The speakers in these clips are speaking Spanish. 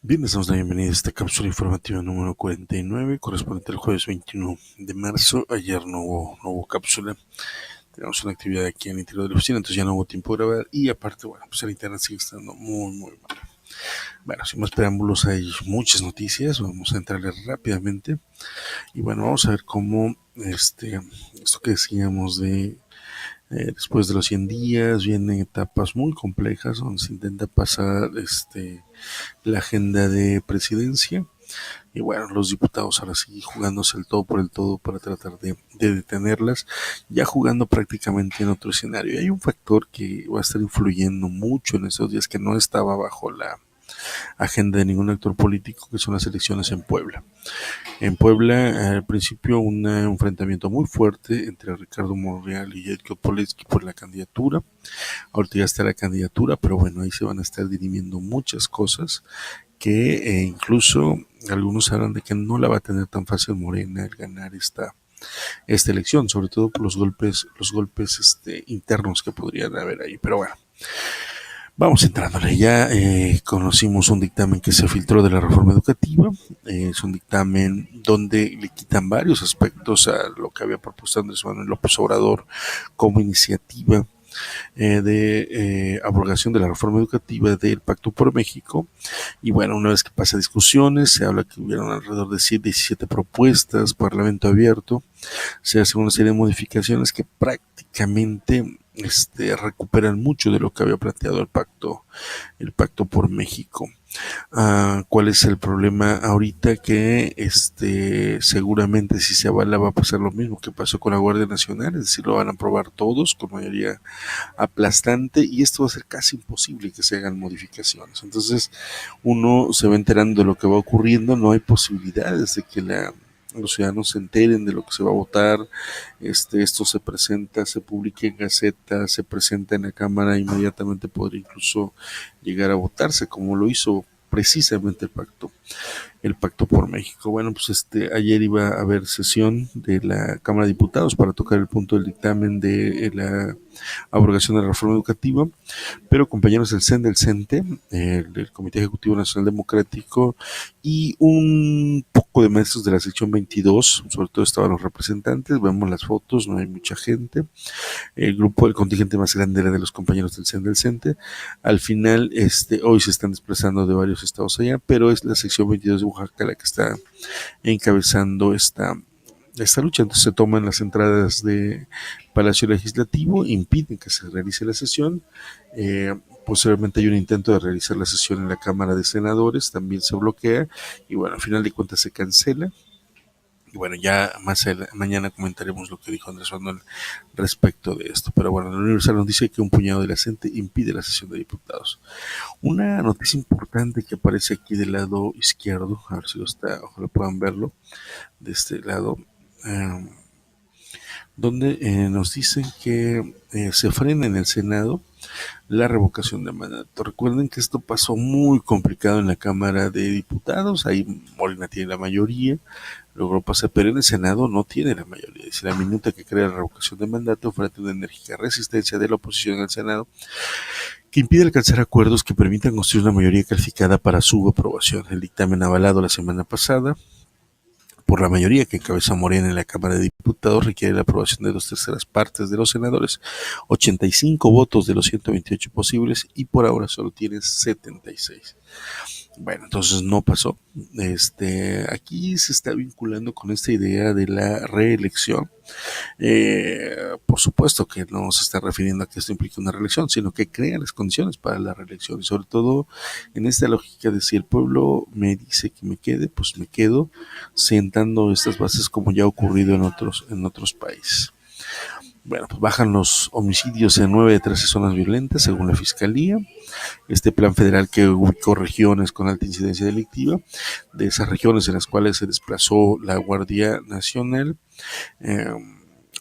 Bien, les damos la bienvenida a esta cápsula informativa número 49, correspondiente al jueves 21 de marzo. Ayer no hubo cápsula, tenemos una actividad aquí en el interior de la oficina, entonces ya no hubo tiempo de grabar. Y aparte, bueno, pues el internet sigue estando muy mal. Bueno, sin más preámbulos, hay muchas noticias, vamos a entrarle rápidamente. Y bueno, vamos a ver cómo esto que decíamos de después de los 100 días vienen etapas muy complejas donde se intenta pasar la agenda de presidencia. Y bueno, los diputados ahora sí jugándose el todo por el todo para tratar de detenerlas, ya jugando prácticamente en otro escenario. Y hay un factor que va a estar influyendo mucho en estos días que no estaba bajo la agenda de ningún actor político, que son las elecciones en Puebla. En Puebla, al principio, un enfrentamiento muy fuerte entre Ricardo Monreal y Edgar Poletsky por la candidatura. Ahorita ya está la candidatura, pero bueno, ahí se van a estar dirimiendo muchas cosas que incluso algunos hablan de que no la va a tener tan fácil Morena el ganar esta elección, sobre todo por los golpes internos que podrían haber ahí. Pero bueno, vamos entrándole. Ya conocimos un dictamen que se filtró de la reforma educativa. Es un dictamen donde le quitan varios aspectos a lo que había propuesto Andrés Manuel López Obrador como iniciativa de abrogación de la reforma educativa del Pacto por México. Y bueno, una vez que pasa discusiones, se habla que hubieron alrededor de 17 propuestas, Parlamento abierto, se hace una serie de modificaciones que prácticamente recuperan mucho de lo que había planteado el pacto por México. ¿Cuál es el problema ahorita? Que seguramente si se avala va a pasar lo mismo que pasó con la Guardia Nacional, es decir, lo van a aprobar todos con mayoría aplastante, y esto va a ser casi imposible que se hagan modificaciones. Entonces uno se va enterando de lo que va ocurriendo, no hay posibilidades de que los ciudadanos se enteren de lo que se va a votar. Esto se presenta, se publica en Gaceta, se presenta en la Cámara, inmediatamente podría incluso llegar a votarse, como lo hizo precisamente el pacto por México. Bueno, pues ayer iba a haber sesión de la Cámara de Diputados para tocar el punto del dictamen de la abrogación de la reforma educativa, pero compañeros del CEN, del CENTE, el Comité Ejecutivo Nacional Democrático, y un poco de maestros de la sección 22, sobre todo estaban los representantes, vemos las fotos, no hay mucha gente. El grupo, el contingente más grande era de los compañeros del CEN, del CENTE. Al final, hoy se están desplazando de varios estados allá, pero es la sección 22 de Oaxaca la que está encabezando esta lucha. Entonces se toman las entradas de Palacio Legislativo, impiden que se realice la sesión. Posteriormente hay un intento de realizar la sesión en la Cámara de Senadores, también se bloquea, y bueno, al final de cuentas se cancela. Y bueno, ya mañana comentaremos lo que dijo Andrés Manuel respecto de esto. Pero bueno, el Universal nos dice que un puñado de la gente impide la sesión de diputados. Una noticia importante que aparece aquí del lado izquierdo, a ver si ojalá puedan verlo, de este lado, eh, donde nos dicen que se frena en el Senado la revocación de mandato. Recuerden que esto pasó muy complicado en la Cámara de Diputados, ahí Morena tiene la mayoría, logró pasar, pero en el Senado no tiene la mayoría. Es la minuta que crea la revocación de mandato frente a una enérgica resistencia de la oposición en el Senado, que impide alcanzar acuerdos que permitan construir una mayoría calificada para su aprobación. El dictamen avalado la semana pasada por la mayoría que encabeza Morena en la Cámara de Diputados requiere la aprobación de 2/3 de los senadores, 85 votos de los 128 posibles, y por ahora solo tiene 76. Bueno, entonces no pasó. Aquí se está vinculando con esta idea de la reelección. Por supuesto que no se está refiriendo a que esto implique una reelección, sino que crea las condiciones para la reelección, y sobre todo en esta lógica de si el pueblo me dice que me quede, pues me quedo, sentando estas bases como ya ha ocurrido en otros países. Bueno, pues bajan los homicidios en 9 de 13 zonas violentas, según la Fiscalía. Este plan federal que ubicó regiones con alta incidencia delictiva, de esas regiones en las cuales se desplazó la Guardia Nacional, eh,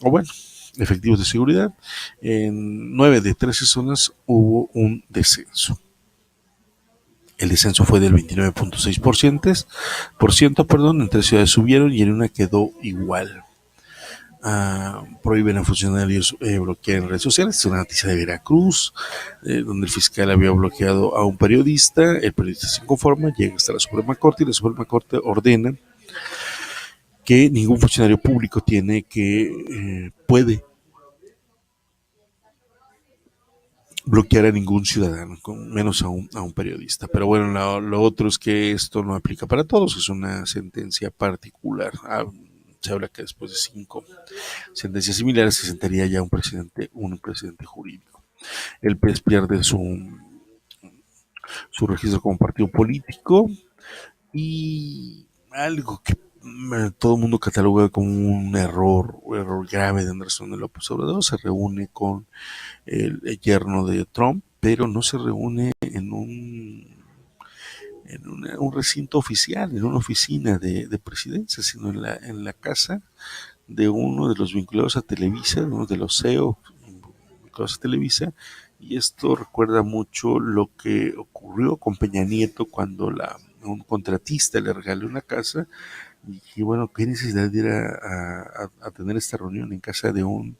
o bueno, efectivos de seguridad, en 9 de 13 zonas hubo un descenso. El descenso fue del 29.6%, en 3 ciudades subieron y en una quedó igual. Prohíben a funcionarios bloquear en redes sociales. Es una noticia de Veracruz, donde el fiscal había bloqueado a un periodista. El periodista se inconforma, llega hasta la Suprema Corte y la Suprema Corte ordena que ningún funcionario público puede bloquear a ningún ciudadano, menos a un periodista. Pero bueno, lo otro es que esto no aplica para todos, es una sentencia particular. Se habla que después de 5 sentencias similares se sentaría ya un presidente jurídico. El PES pierde su registro como partido político y algo que todo el mundo cataloga como un error grave de Andrés Manuel López Obrador. Se reúne con el yerno de Trump, pero no se reúne un recinto oficial, en una oficina de presidencia, sino en la casa de uno de los vinculados a Televisa, uno de los CEO vinculados a Televisa, y esto recuerda mucho lo que ocurrió con Peña Nieto cuando un contratista le regaló una casa y dije, bueno, qué necesidad de ir a tener esta reunión en casa de un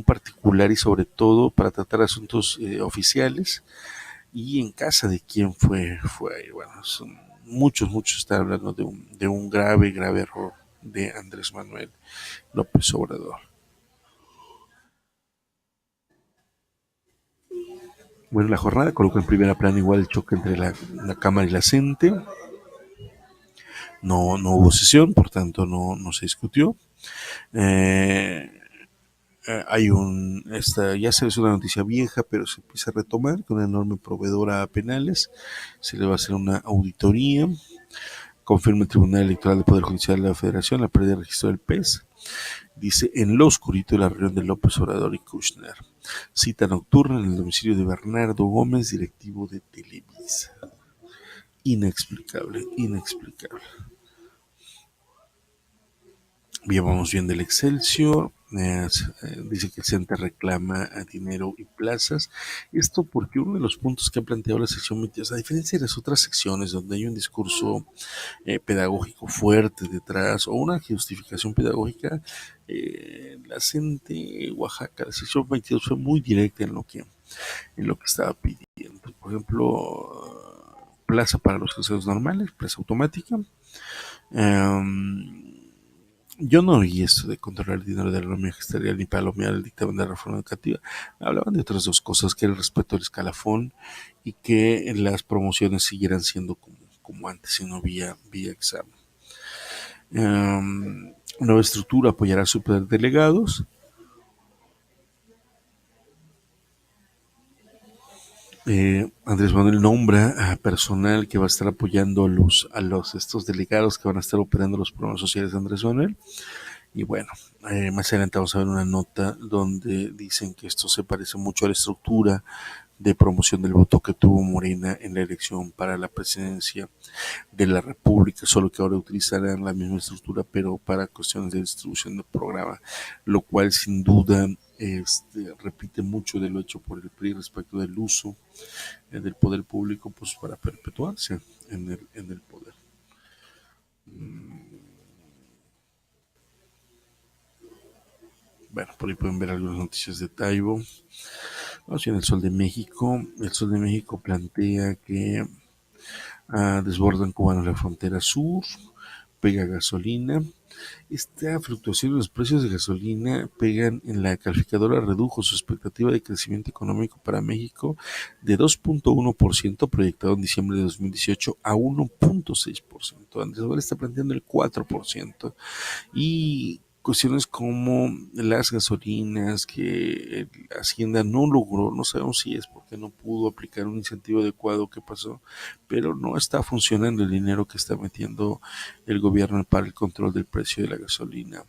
particular y sobre todo para tratar asuntos oficiales y en casa de quién fue. Bueno, son muchos están hablando de un grave error de Andrés Manuel López Obrador. Bueno, la jornada colocó en primera plana igual el choque entre la Cámara y la CENTE. No hubo sesión, por tanto no se discutió. Eh, esta ya se es una noticia vieja, pero se empieza a retomar con una enorme proveedora a penales. Se le va a hacer una auditoría. Confirma el Tribunal Electoral del Poder Judicial de la Federación la pérdida de registro del PES. Dice, en lo oscurito de la reunión de López Obrador y Kushner. Cita nocturna en el domicilio de Bernardo Gómez, directivo de Televisa. Inexplicable. Bien, vamos bien del Excelsior. Dice que el CENTE reclama dinero y plazas. Esto porque uno de los puntos que ha planteado la sección 22, a diferencia de las otras secciones donde hay un discurso pedagógico fuerte detrás o una justificación pedagógica, la CENTE Oaxaca, la sección 22 fue muy directa en lo que estaba pidiendo. Por ejemplo, plaza para los caseros normales, plaza automática. Um, yo no oí esto de controlar el dinero de la nómina gestorial ni palomear el dictamen de la reforma educativa. Hablaban de otras dos cosas, que era el respeto al escalafón y que las promociones siguieran siendo como antes, y no vía examen. Nueva estructura apoyará a superdelegados. Andrés Manuel nombra a personal que va a estar apoyando a los estos delegados que van a estar operando los programas sociales de Andrés Manuel. Y bueno, más adelante vamos a ver una nota donde dicen que esto se parece mucho a la estructura de promoción del voto que tuvo Morena en la elección para la presidencia de la República, solo que ahora utilizarán la misma estructura, pero para cuestiones de distribución del programa, lo cual sin duda repite mucho de lo hecho por el PRI respecto del uso del poder público, pues para perpetuarse en el poder. Bueno, por ahí pueden ver algunas noticias de Taibo. Vamos a en el Sol de México. El Sol de México plantea que desbordan cubanos la frontera sur, pega gasolina. Esta fluctuación en los precios de gasolina pegan en la calificadora, redujo su expectativa de crecimiento económico para México de 2.1% proyectado en diciembre de 2018 a 1.6%. Andrés Manuel está planteando el 4%. Y cuestiones como las gasolinas que Hacienda no logró, no sabemos si es porque no pudo aplicar un incentivo adecuado, qué pasó, pero no está funcionando el dinero que está metiendo el gobierno para el control del precio de la gasolina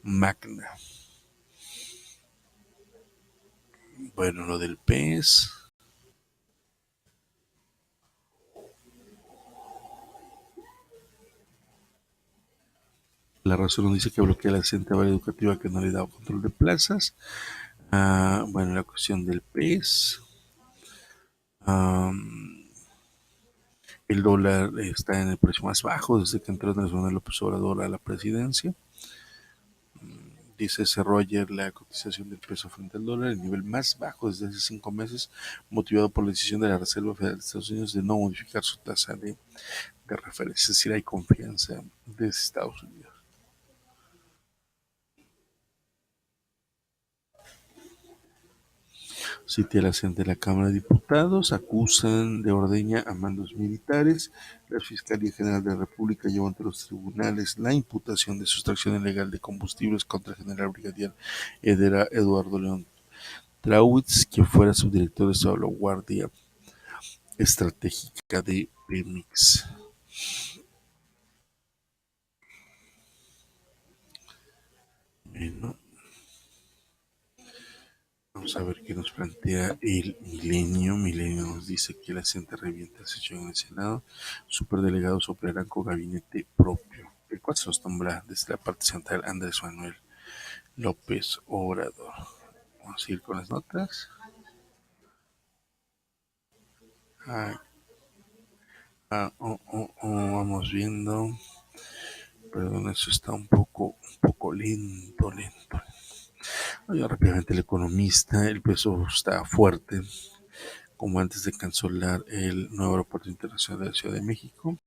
magna. Bueno, lo del pez, la razón nos dice que bloquea la central educativa que no le da control de plazas. Bueno, la cuestión del pez. El dólar está en el precio más bajo desde que entró Andrés Manuel López Obrador a la presidencia. se cerró ayer la cotización del peso frente al dólar, el nivel más bajo desde hace 5 meses, motivado por la decisión de la Reserva Federal de Estados Unidos de no modificar su tasa de referencia. Es decir, hay confianza de Estados Unidos. Sitiales ante la Cámara de Diputados acusan de ordeña a mandos militares. La Fiscalía General de la República llevó ante los tribunales la imputación de sustracción ilegal de combustibles contra el general brigadier Eduardo León Trauitz, quien fuera subdirector de salvaguardia estratégica de Pemex. Bueno, vamos a ver qué nos plantea el Milenio. Milenio nos dice que la gente revienta sesión en el Senado. Superdelegados operarán con gabinete propio, el cual se nos nombra desde la parte central Andrés Manuel López Obrador. Vamos a ir con las notas. Ah, vamos viendo. Perdón, eso está un poco lento. Oye, rápidamente el economista, el peso está fuerte, como antes de cancelar el nuevo aeropuerto internacional de la Ciudad de México.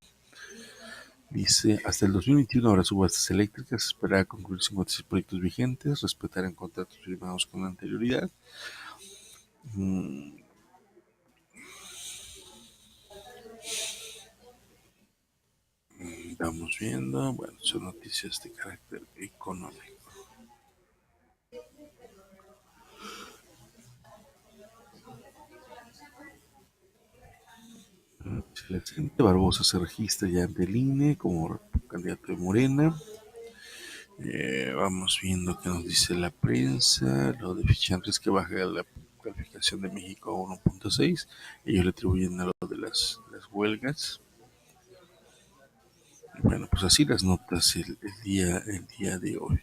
Dice, hasta el 2021 habrá subastas eléctricas, se esperará concluir 56 proyectos vigentes, respetarán contratos firmados con anterioridad. Mm, Vamos viendo, bueno, son noticias de carácter económico. Excelente. Barbosa se registra ya ante el INE como candidato de Morena. Vamos viendo qué nos dice la prensa. Lo de Fichantes que baja la calificación de México a 1.6. Ellos le atribuyen a lo de las huelgas. Y bueno, pues así las notas el día de hoy.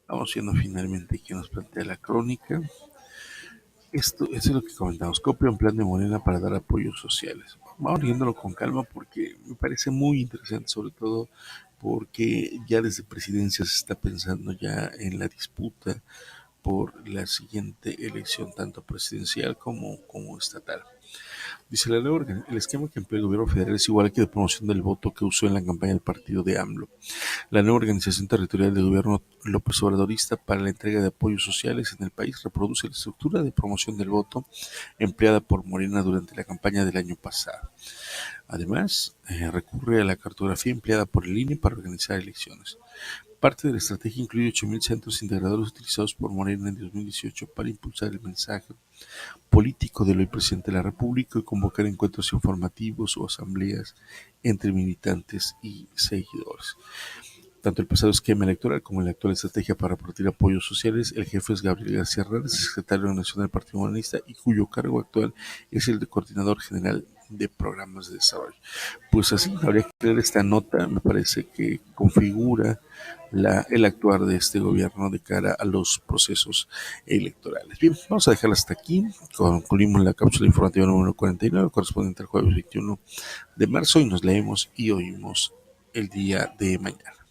Vamos viendo finalmente qué nos plantea la crónica. Esto es lo que comentamos. Copia un plan de Morena para dar apoyos sociales. Vamos viéndolo con calma porque me parece muy interesante, sobre todo porque ya desde presidencia se está pensando ya en la disputa por la siguiente elección, tanto presidencial como estatal. Dice la ley, el esquema que emplea el gobierno federal es igual que de promoción del voto que usó en la campaña del partido de AMLO. La nueva organización territorial del gobierno López Obradorista para la entrega de apoyos sociales en el país reproduce la estructura de promoción del voto empleada por Morena durante la campaña del año pasado. Además, recurre a la cartografía empleada por el INE para organizar elecciones. Parte de la estrategia incluye 8.000 centros integradores utilizados por Morena en 2018 para impulsar el mensaje político del hoy presidente de la República y convocar encuentros informativos o asambleas entre militantes y seguidores. Tanto el pasado esquema electoral como la actual estrategia para repartir apoyos sociales, el jefe es Gabriel García Hernández, secretario nacional del Partido Humanista y cuyo cargo actual es el de coordinador general de programas de desarrollo. Pues así habría que leer esta nota, me parece que configura el actuar de este gobierno de cara a los procesos electorales. Bien, vamos a dejarla hasta aquí. Concluimos la cápsula informativa número 49, correspondiente al jueves 21 de marzo, y nos leemos y oímos el día de mañana.